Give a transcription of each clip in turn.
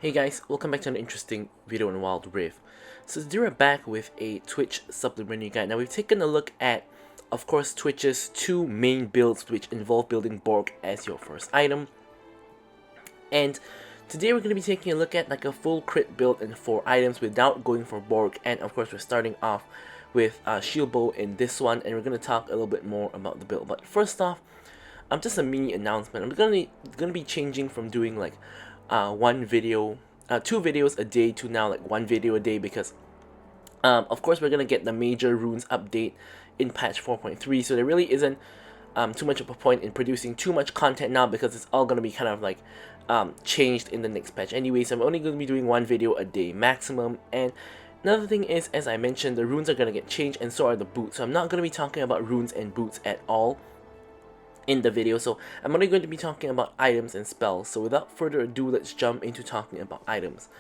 Hey guys, welcome back to an interesting video on Wild Rift. So today we're back with a Twitch supplementary guide. Now we've taken a look at, of course, Twitch's two main builds which involve building BORK as your first item. And today we're going to be taking a look at like a full crit build and 4 items without going for BORK. And of course we're starting off with Shield Bow in this one, and we're going to talk a little bit more about the build. But first off, just a mini announcement. I'm gonna be changing from doing like one video, 2 videos a day to now like 1 video a day because of course we're gonna get the major runes update in patch 4.3, so there really isn't too much of a point in producing too much content now because it's all gonna be kind of like changed in the next patch anyway. So I'm only gonna be doing 1 video a day maximum. And another thing is, as I mentioned, the runes are gonna get changed and so are the boots, so I'm not gonna be talking about runes and boots at all in the video, so I'm only going to be talking about items and spells. So without further ado, let's jump into talking about items.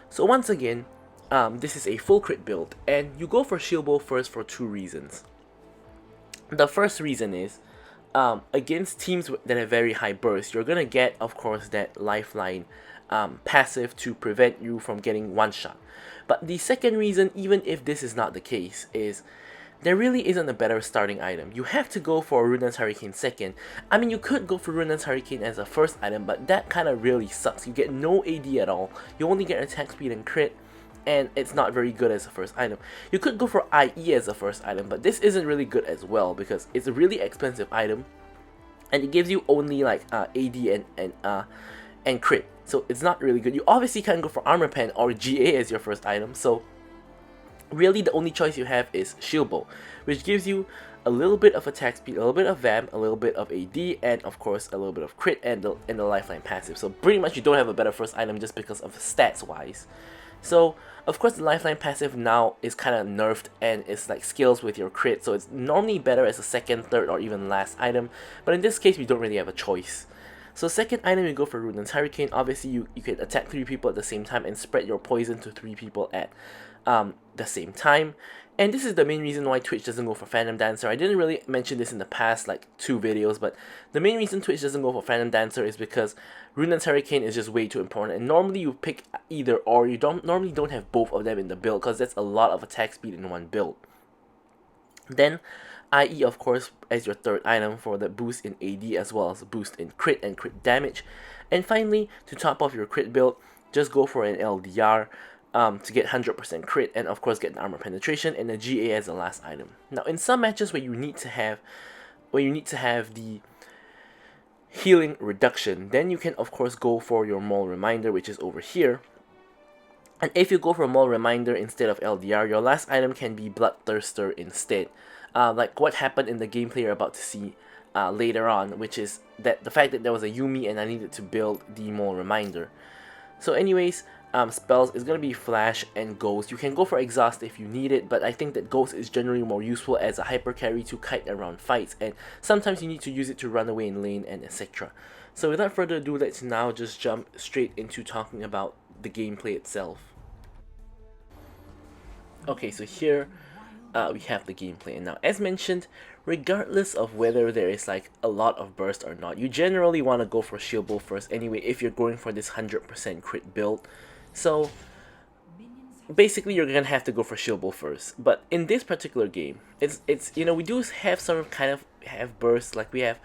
So once again, this is a full crit build, and you go for Shield Bow first for 2 reasons. The first reason is, against teams that have very high burst, you're gonna get, of course, that lifeline passive to prevent you from getting one shot. But the second reason, even if this is not the case, is there really isn't a better starting item. You have to go for Runa's Hurricane second. I mean, you could go for Runa's Hurricane as a first item, but that kind of really sucks. You get no AD at all. You only get attack speed and crit, and it's not very good as a first item. You could go for IE as a first item, but this isn't really good as well because it's a really expensive item, and it gives you only like AD and crit. So it's not really good. You obviously can't go for Armor Pen or GA as your first item, so really the only choice you have is Shield Bow, which gives you a little bit of attack speed, a little bit of vamp, a little bit of AD, and of course a little bit of crit and the lifeline passive. So pretty much you don't have a better first item just because of stats wise. So of course the lifeline passive now is kind of nerfed and it's like scales with your crit, so it's normally better as a second, third, or even last item, but in this case we don't really have a choice. So second item, you go for Runa's Hurricane. Obviously you can attack 3 people at the same time and spread your poison to 3 people at the same time. And this is the main reason why Twitch doesn't go for Phantom Dancer. I didn't really mention this in the past like 2 videos, but the main reason Twitch doesn't go for Phantom Dancer is because Runa's Hurricane is just way too important, and normally you pick either or. You normally don't have both of them in the build because that's a lot of attack speed in one build. Then IE, of course, as your third item for the boost in AD as well as a boost in crit and crit damage. And finally, to top off your crit build, just go for an LDR to get 100% crit, and of course get an armor penetration and a GA as the last item. Now in some matches where you need to have the healing reduction, then you can of course go for your Maul Reminder, which is over here. And if you go for Maul Reminder instead of LDR, your last item can be Bloodthirster instead. Like what happened in the gameplay you're about to see later on, which is that the fact that there was a Yumi and I needed to build the Maul Reminder. So anyways, spells is going to be Flash and Ghost. You can go for Exhaust if you need it, but I think that Ghost is generally more useful as a hyper carry to kite around fights, and sometimes you need to use it to run away in lane and etc. So without further ado, let's now just jump straight into talking about the gameplay itself. Okay, so here we have the gameplay, and now as mentioned, regardless of whether there is like a lot of burst or not, you generally want to go for Shield Bow first anyway if you're going for this 100% crit build. So basically you're gonna have to go for Shield Bow first. But in this particular game, it's you know, we do have some kind of have bursts, like we have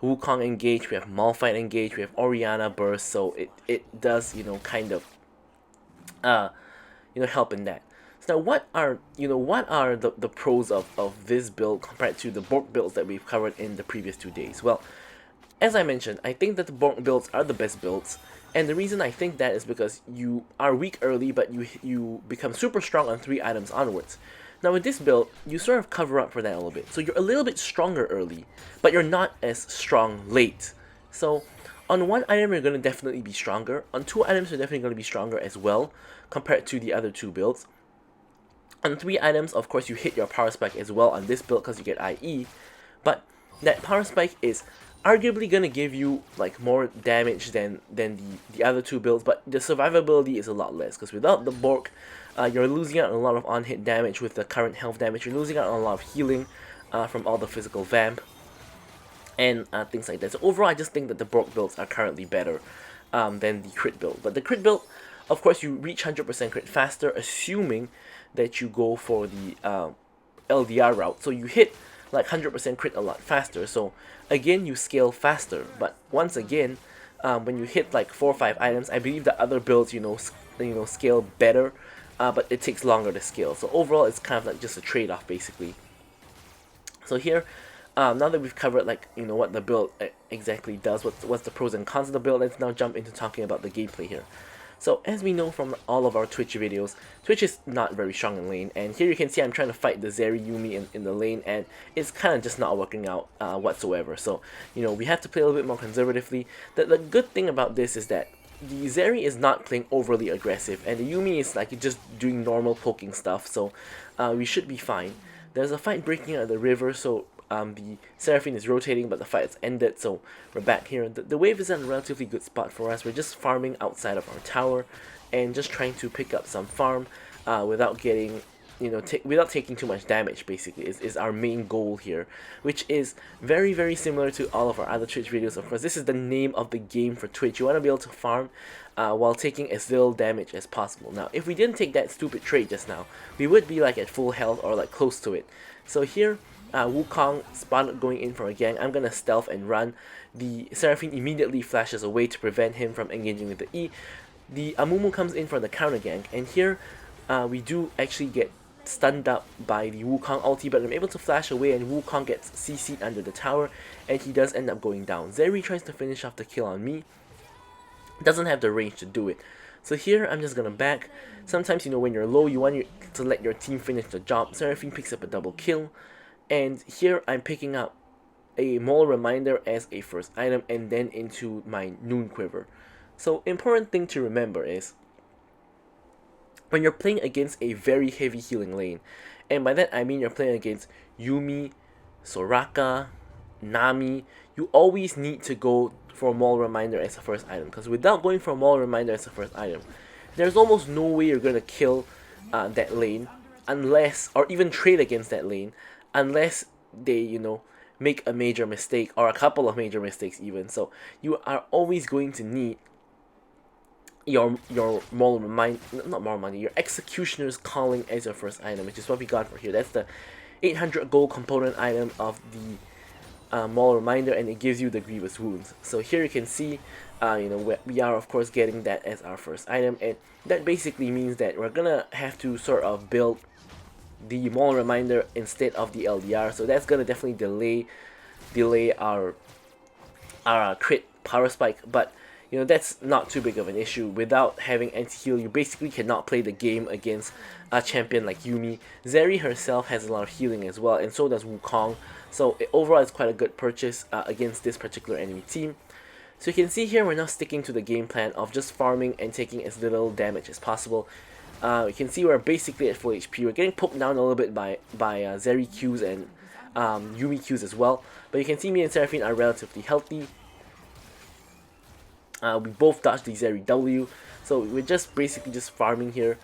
Wukong engage, we have Malphite engage, we have Orianna burst, so it does, you know, kind of help in that. So now what are the pros of this build compared to the BORK builds that we've covered in the previous 2 days? Well, as I mentioned, I think that the BORK builds are the best builds, and the reason I think that is because you are weak early, but you become super strong on 3 items onwards. Now with this build, you sort of cover up for that a little bit. So you're a little bit stronger early, but you're not as strong late. So on 1 item you're going to definitely be stronger, on 2 items you're definitely going to be stronger as well compared to the other 2 builds. On 3 items, of course, you hit your power spike as well on this build because you get IE, but that power spike is arguably gonna give you like more damage than the other 2 builds, but the survivability is a lot less because without the BORK, you're losing out on a lot of on-hit damage with the current health damage. You're losing out on a lot of healing from all the physical vamp and things like that. So overall, I just think that the BORK builds are currently better. than the crit build. But the crit build, of course, you reach 100% crit faster, assuming that you go for the LDR route. So you hit like 100% crit a lot faster. So again, you scale faster. But once again, when you hit like 4 or 5 items, I believe the other builds, scale better, but it takes longer to scale. So overall, it's kind of like just a trade-off basically. So here, now that we've covered like what the build exactly does, what's the pros and cons of the build, let's now jump into talking about the gameplay here. So as we know from all of our Twitch videos, Twitch is not very strong in lane, and here you can see I'm trying to fight the Zeri Yuumi in the lane, and it's kind of just not working out whatsoever. So we have to play a little bit more conservatively. The good thing about this is that the Zeri is not playing overly aggressive, and the Yuumi is like just doing normal poking stuff, so we should be fine. There's a fight breaking out of the river, so the Seraphine is rotating, but the fight has ended, so we're back here. The wave is at a relatively good spot for us. We're just farming outside of our tower and just trying to pick up some farm without getting, without taking too much damage, basically, is our main goal here, which is very, very similar to all of our other Twitch videos. Of course, this is the name of the game for Twitch. You want to be able to farm while taking as little damage as possible. Now, if we didn't take that stupid trade just now, we would be like at full health or like close to it. So here, Wukong spotted going in for a gang. I'm gonna stealth and run. The Seraphine immediately flashes away to prevent him from engaging with the E. The Amumu comes in for the counter gank, and here we do actually get stunned up by the Wukong ulti, but I'm able to flash away, and Wukong gets CC'd under the tower, and he does end up going down. Zeri tries to finish off the kill on me, doesn't have the range to do it. So here I'm just gonna back. Sometimes when you're low, you want to let your team finish the job. Seraphine picks up a double kill. And here I'm picking up a Maul Reminder as a first item and then into my Noon Quiver. So important thing to remember is when you're playing against a very heavy healing lane, and by that I mean you're playing against Yuumi, Soraka, Nami, you always need to go for a Maul Reminder as a first item, because without going for a Maul Reminder as a first item, there's almost no way you're going to kill that lane unless, or even trade against that lane, unless they, make a major mistake or a couple of major mistakes even. So you are always going to need your Maul Reminder, not Maul Reminder, your Executioner's Calling as your first item, which is what we got for here. That's the 800 gold component item of the Maul Reminder, and it gives you the Grievous Wounds. So here you can see, we are of course getting that as our first item, and that basically means that we're gonna have to sort of build the Maul Reminder instead of the LDR, so that's gonna definitely delay our crit power spike, but that's not too big of an issue. Without having anti-heal, you basically cannot play the game against a champion like Yuumi. Zeri herself has a lot of healing as well, and so does Wukong, so overall it's quite a good purchase against this particular enemy team. So you can see here we're now sticking to the game plan of just farming and taking as little damage as possible. You can see we're basically at full HP. We're getting poked down a little bit by Zeri Qs and Yuumi Qs as well. But you can see me and Seraphine are relatively healthy. We both dodged the Zeri W. So we're just basically just farming here.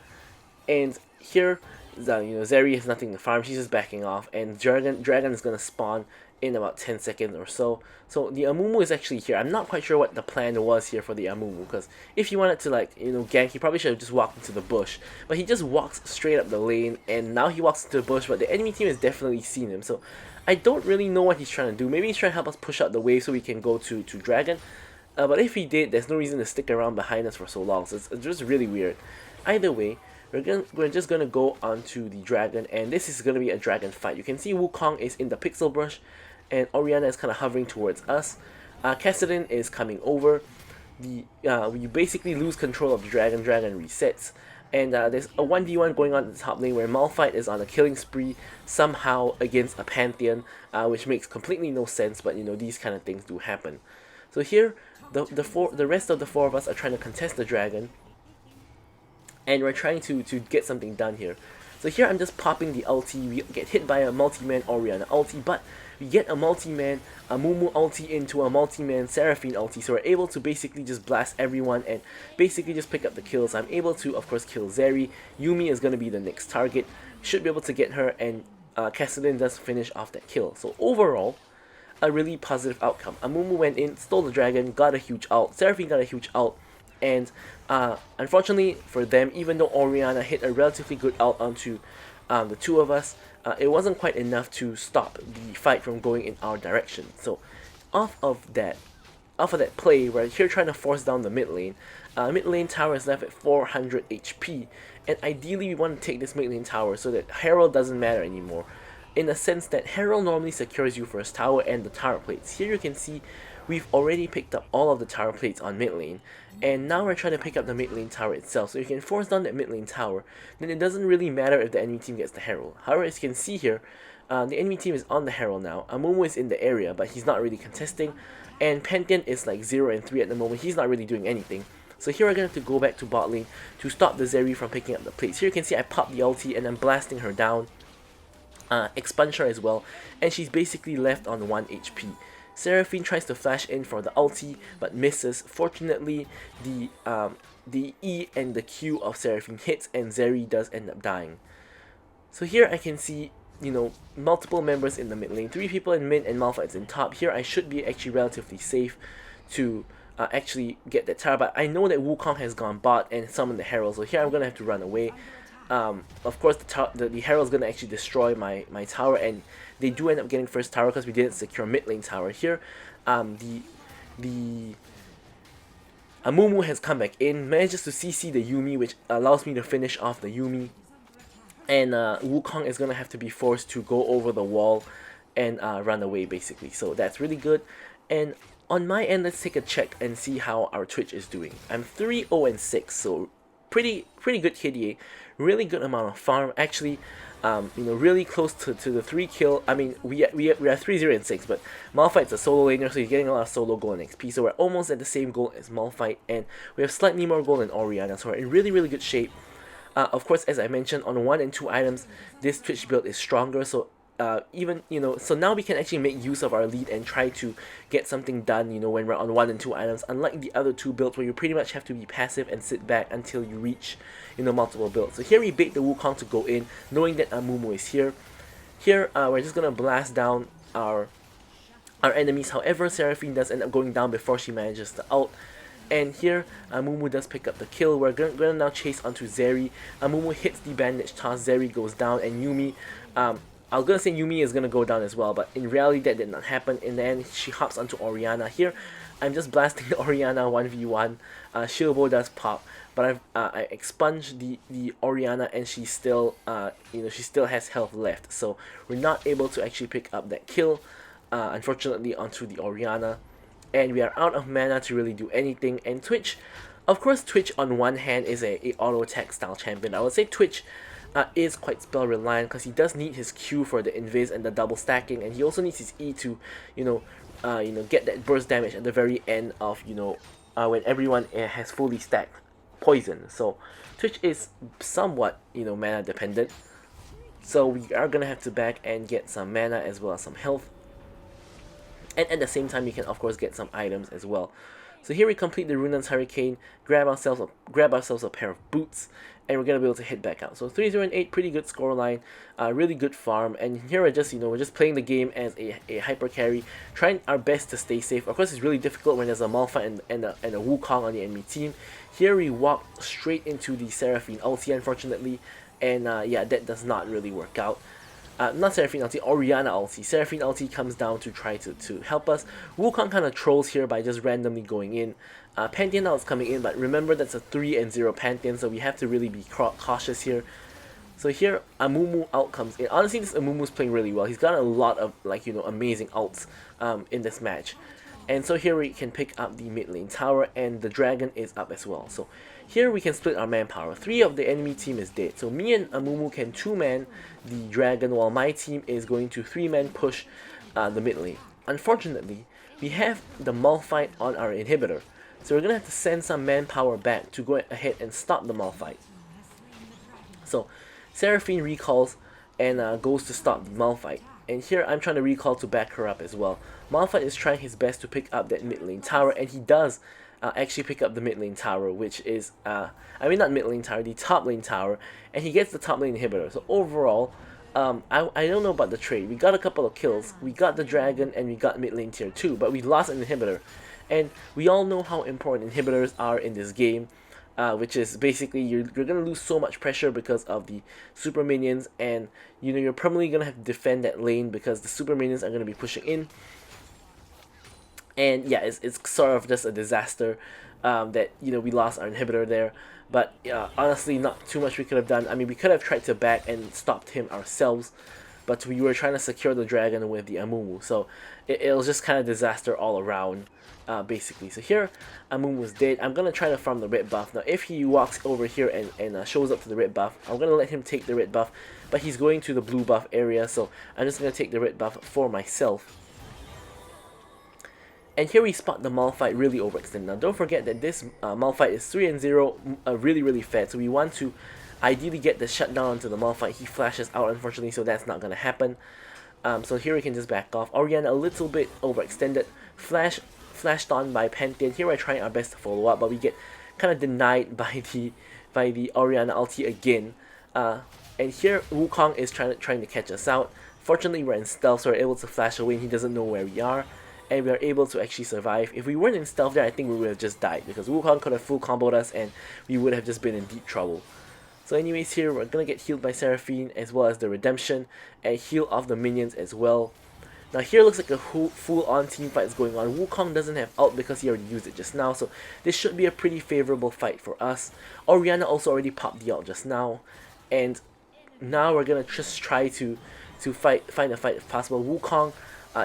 And here, Zeri has nothing to farm. She's just backing off. And Dragon is going to spawn in about 10 seconds or so. So the Amumu is actually here. I'm not quite sure what the plan was here for the Amumu, because if he wanted to gank, he probably should have just walked into the bush. But he just walks straight up the lane, and now he walks into the bush, but the enemy team has definitely seen him. So I don't really know what he's trying to do. Maybe he's trying to help us push out the wave so we can go to Dragon. But if he did, there's no reason to stick around behind us for so long. So it's just really weird. Either way, we're just gonna go onto the Dragon, and this is gonna be a Dragon fight. You can see Wukong is in the Pixel Brush, and Orianna is kind of hovering towards us. Kassadin is coming over. We basically lose control of the Dragon. Dragon resets, and there's a 1v1 going on at the top lane where Malphite is on a killing spree somehow against a Pantheon, which makes completely no sense, but these kind of things do happen. So here, the rest of the 4 of us are trying to contest the Dragon, and we're trying to get something done here. So here I'm just popping the ulti. We get hit by a multi-man Orianna ulti, but we get a multi-man Amumu ulti into a multi-man Seraphine ulti, so we're able to basically just blast everyone and basically just pick up the kills. I'm able to, of course, kill Zeri. Yuumi is going to be the next target. Should be able to get her, and Kassadin does finish off that kill. So overall, a really positive outcome. Amumu went in, stole the dragon, got a huge ult, Seraphine got a huge ult, and unfortunately for them, even though Orianna hit a relatively good ult onto the two of us, it wasn't quite enough to stop the fight from going in our direction. So off of that play, we're here trying to force down the mid lane. Mid lane tower is left at 400 HP, and ideally we want to take this mid lane tower so that Herald doesn't matter anymore, in the sense that Herald normally secures you first tower and the tower plates. Here you can see we've already picked up all of the tower plates on mid lane, and now we're trying to pick up the mid lane tower itself. So you can force down that mid lane tower, then it doesn't really matter if the enemy team gets the Herald. However, as you can see here, the enemy team is on the Herald now. Amumu is in the area, but he's not really contesting, and Pantheon is like 0 and 3 at the moment. He's not really doing anything. So here we're going to have to go back to bot lane to stop the Zeri from picking up the plates. Here you can see I popped the ulti and I'm blasting her down. Expunge her as well, and she's basically left on 1 HP. Seraphine tries to flash in for the ulti, but misses. Fortunately, the E and the Q of Seraphine hits, and Zeri does end up dying. So here I can see, you know, multiple members in the mid lane. 3 people in mid and Malphite's in top. Here I should be actually relatively safe to actually get that tower, but I know that Wukong has gone bot and summoned the Herald, so here I'm going to have to run away. Of course, the Herald's going to actually destroy my tower, and they do end up getting first tower because we didn't secure mid lane tower. Here, the Amumu has come back in, manages to CC the Yuumi, which allows me to finish off the Yuumi, and Wukong is going to have to be forced to go over the wall and run away, basically. So that's really good. And on my end, let's take a check and see how our Twitch is doing. I'm 3-0-6, so pretty good KDA, really good amount of farm. Actually, you know, really close to the 3 kill. I mean, we are 3-0-6, but Malphite's a solo laner, so he's getting a lot of solo gold and XP. So we're almost at the same goal as Malphite, and we have slightly more gold than Orianna. So we're in really good shape. Of course, as I mentioned, on 1 and 2 items, this Twitch build is stronger. So even, you know, so now we can actually make use of our lead and try to get something done, you know, when we're on 1 and 2 items, unlike the other 2 builds where you pretty much have to be passive and sit back until you reach, you know, multiple builds. So here we bait the Wukong to go in, knowing that Amumu is here. Here, we're just gonna blast down our enemies. However, Seraphine does end up going down before she manages to ult. And here, Amumu does pick up the kill. We're gonna now chase onto Zeri. Amumu hits the bandage toss, Zeri goes down, and Yuumi, I was gonna say Yuumi is gonna go down as well, but in reality that did not happen. In the end, she hops onto Orianna. Here, I'm just blasting the Orianna 1v1. Shilbo does pop, but I expunged the Orianna, and she still, you know, she still has health left. So we're not able to actually pick up that kill, unfortunately, onto the Orianna, and we are out of mana to really do anything. And Twitch, of course, Twitch on one hand is a auto attack style champion. I would say Twitch is quite spell reliant because he does need his Q for the invis and the double stacking, and he also needs his E to, you know, get that burst damage at the very end of, you know, when everyone has fully stacked poison. So Twitch is somewhat, you know, mana dependent. So we are gonna have to back and get some mana as well as some health, and at the same time you can of course get some items as well. So here we complete the Runan's Hurricane, grab ourselves a pair of boots, and we're gonna be able to hit back out. So 3-0-8, pretty good scoreline, really good farm. And here we're just, you know, we're just playing the game as a hyper carry, trying our best to stay safe. Of course, it's really difficult when there's a Malphite and a Wukong on the enemy team. Here we walk straight into the Seraphine ulti, unfortunately, and yeah, that does not really work out. Not Seraphine ulti, Orianna ulti. Seraphine ulti comes down to try to help us. Wukong kind of trolls here by just randomly going in. Pantheon now is coming in, but remember that's a 3-0 Pantheon, so we have to really be cautious here. So here, Amumu ult comes in. Honestly, this Amumu's playing really well. He's got a lot of, like, you know, amazing ults in this match. And so here we can pick up the mid lane tower, and the dragon is up as well. So here we can split our manpower. 3 of the enemy team is dead. So me and Amumu can 2-man the dragon, while my team is going to 3-man push the mid lane. Unfortunately, we have the Malphite on our inhibitor. So we're going to have to send some manpower back to go ahead and stop the Malphite. So Seraphine recalls and goes to stop the Malphite. And here I'm trying to recall to back her up as well. Malphite is trying his best to pick up that mid lane tower, and he does actually pick up the mid lane tower, which is, I mean not mid lane tower, the top lane tower, and he gets the top lane inhibitor. So overall, I don't know about the trade. We got a couple of kills. We got the dragon and we got mid lane tier 2, but we lost an inhibitor. And we all know how important inhibitors are in this game, which is basically you're gonna lose so much pressure because of the super minions, and you know you're probably gonna have to defend that lane because the super minions are gonna be pushing in. And yeah, it's sort of just a disaster that you know we lost our inhibitor there. But honestly, not too much we could have done. I mean, we could have tried to back and stopped him ourselves, but we were trying to secure the dragon with the Amumu, so it was just kind of disaster all around. Basically, so here Amumu's dead. I'm gonna try to farm the red buff. Now if he walks over here and shows up to the red buff, I'm gonna let him take the red buff, but he's going to the blue buff area, so I'm just gonna take the red buff for myself. And here we spot the Malphite really overextended. Now don't forget that this Malphite is 3-0, really fast, so we want to ideally get the shutdown onto the Malphite. He flashes out unfortunately, so that's not gonna happen. So here we can just back off. Orianna a little bit overextended, flashed on by Pantheon. Here we're trying our best to follow up, but we get kind of denied by the Orianna ulti again. And here Wukong is trying to catch us out. Fortunately we're in stealth, so we're able to flash away and he doesn't know where we are. And we are able to actually survive. If we weren't in stealth there, I think we would have just died, because Wukong could have full comboed us and we would have just been in deep trouble. So anyways, here we're gonna get healed by Seraphine as well as the redemption, and heal off the minions as well. Now here looks like a full-on team fight is going on. Wukong doesn't have ult because he already used it just now, so this should be a pretty favorable fight for us. Orianna also already popped the ult just now, and now we're gonna just try to find a fight if possible. Wukong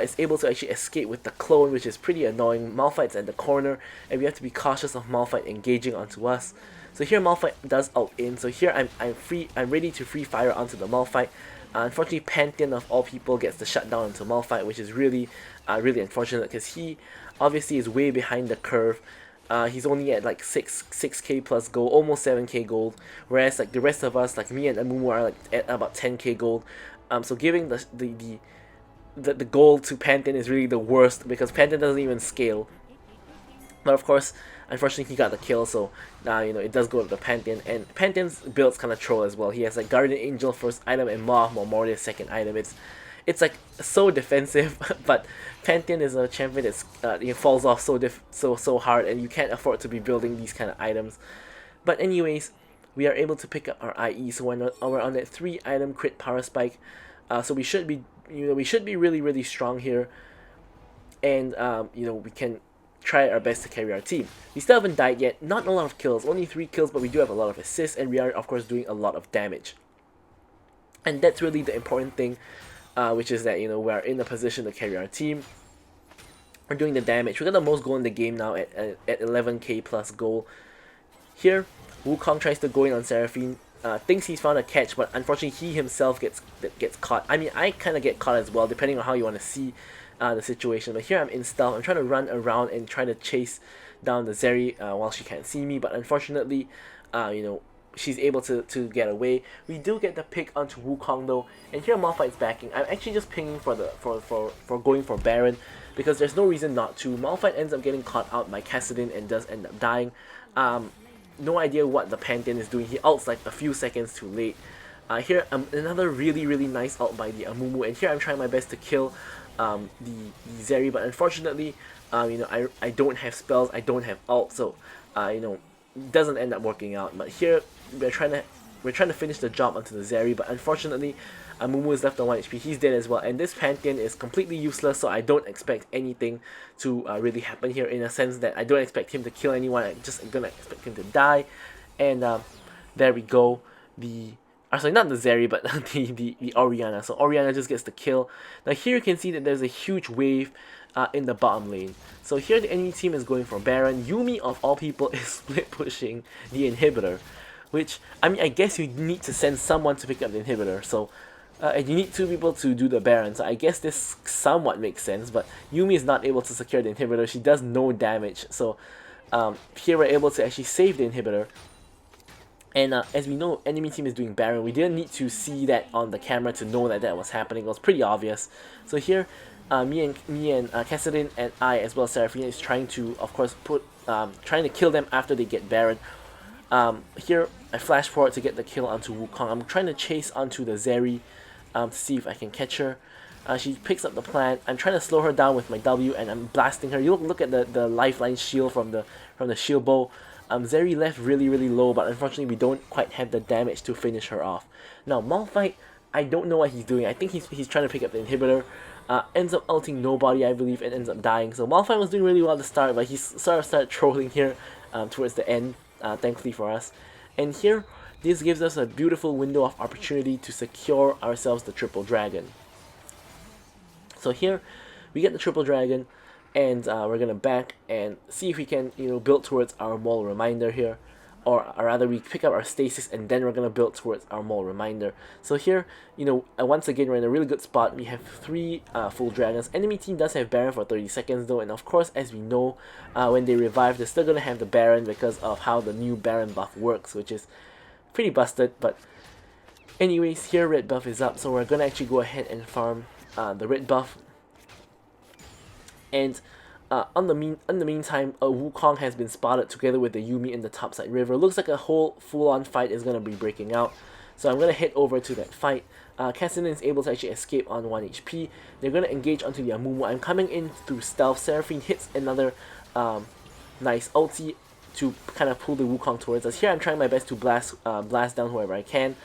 is able to actually escape with the clone, which is pretty annoying. Malphite's at the corner, and we have to be cautious of Malphite engaging onto us. So here Malphite does ult in. So here I'm ready to free fire onto the Malphite. Unfortunately, Pantheon of all people gets the shutdown onto Malphite, which is really unfortunate because he obviously is way behind the curve. He's only at like 6k plus gold, almost 7k gold, whereas like the rest of us, like me and Amumu, are like at about 10k gold. So giving the gold to Pantheon is really the worst because Pantheon doesn't even scale. But of course, unfortunately he got the kill, so now you know it does go to the Pantheon, and Pantheon's build's kind of troll as well. He has like Guardian Angel first item and Maw Mormortius second item. It's like so defensive, but Pantheon is a champion that's it falls off so hard, and you can't afford to be building these kind of items. But anyways, we are able to pick up our IE, so we're on that 3 item crit power spike. So we should be really strong here, and you know we can try our best to carry our team. We still haven't died yet, not a lot of kills, only 3 kills, but we do have a lot of assists, and we are of course doing a lot of damage. And that's really the important thing, which is that you know we're in a position to carry our team. We're doing the damage. We got the most gold in the game now at 11k plus gold. Here, Wukong tries to go in on Seraphine. Thinks he's found a catch, but unfortunately he himself gets caught. I mean, I kind of get caught as well, depending on how you want to see the situation. But here I'm in stealth. I'm trying to run around and try to chase down the Zeri while she can't see me. But unfortunately, you know, she's able to get away. We do get the pick onto Wukong though, and here Malphite's backing. I'm actually just pinging for going for Baron because there's no reason not to. Malphite ends up getting caught out by Kassadin and does end up dying. No idea what the Pantheon is doing. He ults like a few seconds too late. Here another really nice ult by the Amumu, and here I'm trying my best to kill the Zeri, but unfortunately you know I don't have spells, I don't have ult, so you know it doesn't end up working out. But here we're trying to finish the job onto the Zeri, but unfortunately Amumu is left on 1 HP, he's dead as well, and this Pantheon is completely useless, so I don't expect anything to really happen here, in a sense that I don't expect him to kill anyone. I'm just gonna expect him to die. And there we go, sorry, not the Zeri, but the Orianna. So Orianna just gets the kill. Now here you can see that there's a huge wave in the bottom lane. So here the enemy team is going for Baron. Yuumi of all people is split pushing the inhibitor, which, I mean, I guess you need to send someone to pick up the inhibitor, so and you need 2 people to do the Baron, so I guess this somewhat makes sense. But Yuumi is not able to secure the inhibitor, she does no damage, so here we're able to actually save the inhibitor. And as we know, enemy team is doing Baron. We didn't need to see that on the camera to know that that was happening. It was pretty obvious. So here, me and Kassadin and I, as well as Seraphine, is trying to, of course, trying to kill them after they get Baron. Here, I flash forward to get the kill onto Wukong. I'm trying to chase onto the Zeri, to see if I can catch her. She picks up the plant. I'm trying to slow her down with my W, and I'm blasting her. You look at the lifeline shield from the shield bow. Zeri left really low, but unfortunately we don't quite have the damage to finish her off. Now Malphite, I don't know what he's doing. I think he's trying to pick up the inhibitor. Ends up ulting nobody, I believe, and ends up dying. So Malphite was doing really well at the start, but he sort of started trolling here towards the end, thankfully for us. And here, this gives us a beautiful window of opportunity to secure ourselves the triple dragon. So here, we get the triple dragon, and we're gonna back and see if we can, build towards our mole reminder here, or rather we pick up our stasis and then we're gonna build towards our mole reminder. So here, once again we're in a really good spot. We have 3 full dragons. Enemy team does have Baron for 30 seconds though, and of course, as we know, when they revive, they're still gonna have the Baron because of how the new Baron buff works, which is pretty busted. But anyways, here red buff is up, so we're gonna actually go ahead and farm the red buff. And in the meantime, a Wukong has been spotted together with the Yuumi in the topside river. Looks like a whole full-on fight is going to be breaking out. So I'm going to head over to that fight. Cassidy is able to actually escape on 1 HP. They're going to engage onto the Amumu. I'm coming in through stealth. Seraphine hits another nice ulti to kind of pull the Wukong towards us. Here I'm trying my best to blast down whoever I can.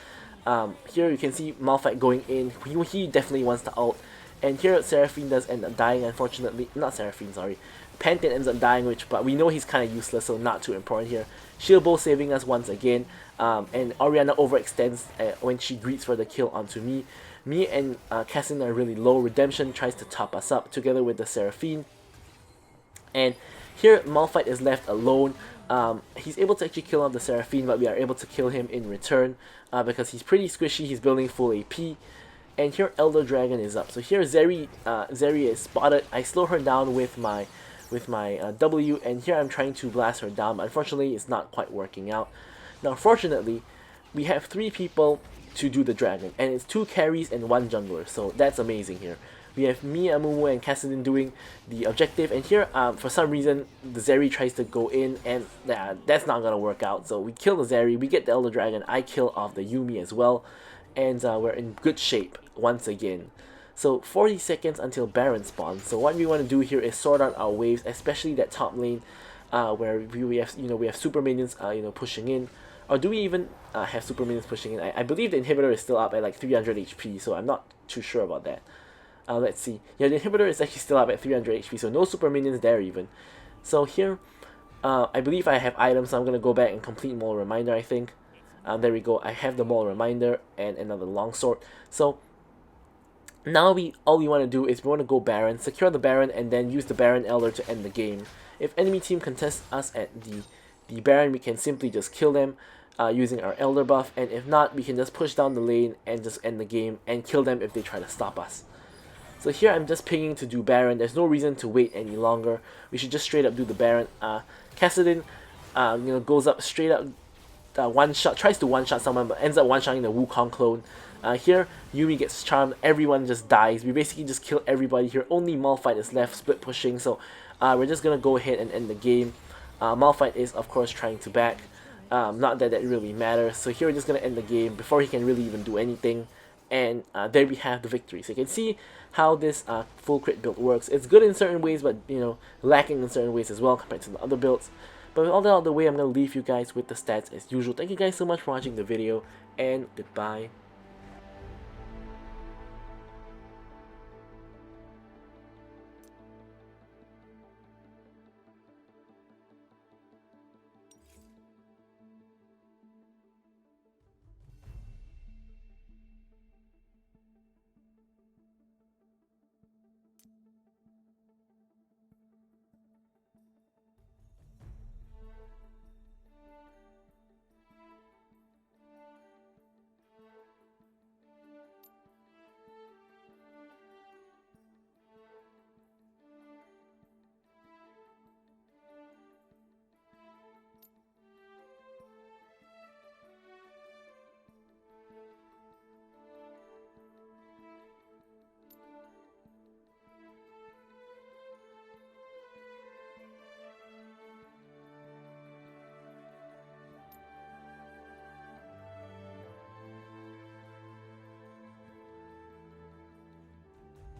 Here you can see Malphite going in. He definitely wants to ult. And here Seraphine does end up dying, unfortunately. Not Seraphine, sorry. Pantheon ends up dying, but we know he's kind of useless, so not too important here. Shield Bow saving us once again. And Orianna overextends when she greets for the kill onto me. Me and Cassin are really low. Redemption tries to top us up together with the Seraphine. And here Malphite is left alone. He's able to actually kill off the Seraphine, but we are able to kill him in return because he's pretty squishy. He's building full AP. And here Elder Dragon is up. So here Zeri is spotted. I slow her down with my W, and here I'm trying to blast her down, but unfortunately it's not quite working out. Now fortunately, we have 3 people to do the dragon, and it's 2 carries and 1 jungler, so that's amazing here. We have me, Amumu, and Cassidy doing the objective, and here for some reason the Zeri tries to go in, and that's not gonna work out. So we kill the Zeri, we get the Elder Dragon, I kill off the Yuumi as well, and we're in good shape once again. So 40 seconds until Baron spawns. So what we want to do here is sort out our waves, especially that top lane where we have super minions pushing in. Or do we even have super minions pushing in? I believe the inhibitor is still up at like 300 HP, so I'm not too sure about that. Let's see. Yeah, the inhibitor is actually still up at 300 HP, so no super minions there even. So here, I believe I have items, so I'm going to go back and complete Mole Reminder, I think. There we go. I have the Mole Reminder and another longsword. So now all we want to do is we want to go Baron, secure the Baron, and then use the Baron Elder to end the game. If enemy team contests us at the Baron, we can simply just kill them using our Elder buff, and if not, we can just push down the lane and just end the game and kill them if they try to stop us. So here I'm just pinging to do Baron. There's no reason to wait any longer. We should just straight up do the Baron. Cassidy goes up straight up, tries to one-shot someone, but ends up one-shotting the Wukong clone. Here, Yuumi gets charmed, everyone just dies. We basically just kill everybody here. Only Malphite is left, split pushing, so we're just gonna go ahead and end the game. Malphite is, of course, trying to back. Not that really matters. So here we're just gonna end the game before he can really even do anything. And there we have the victory. So you can see how this full crit build works. It's good in certain ways, but lacking in certain ways as well compared to the other builds. But with all that out of the way, I'm gonna leave you guys with the stats as usual. Thank you guys so much for watching the video, and goodbye.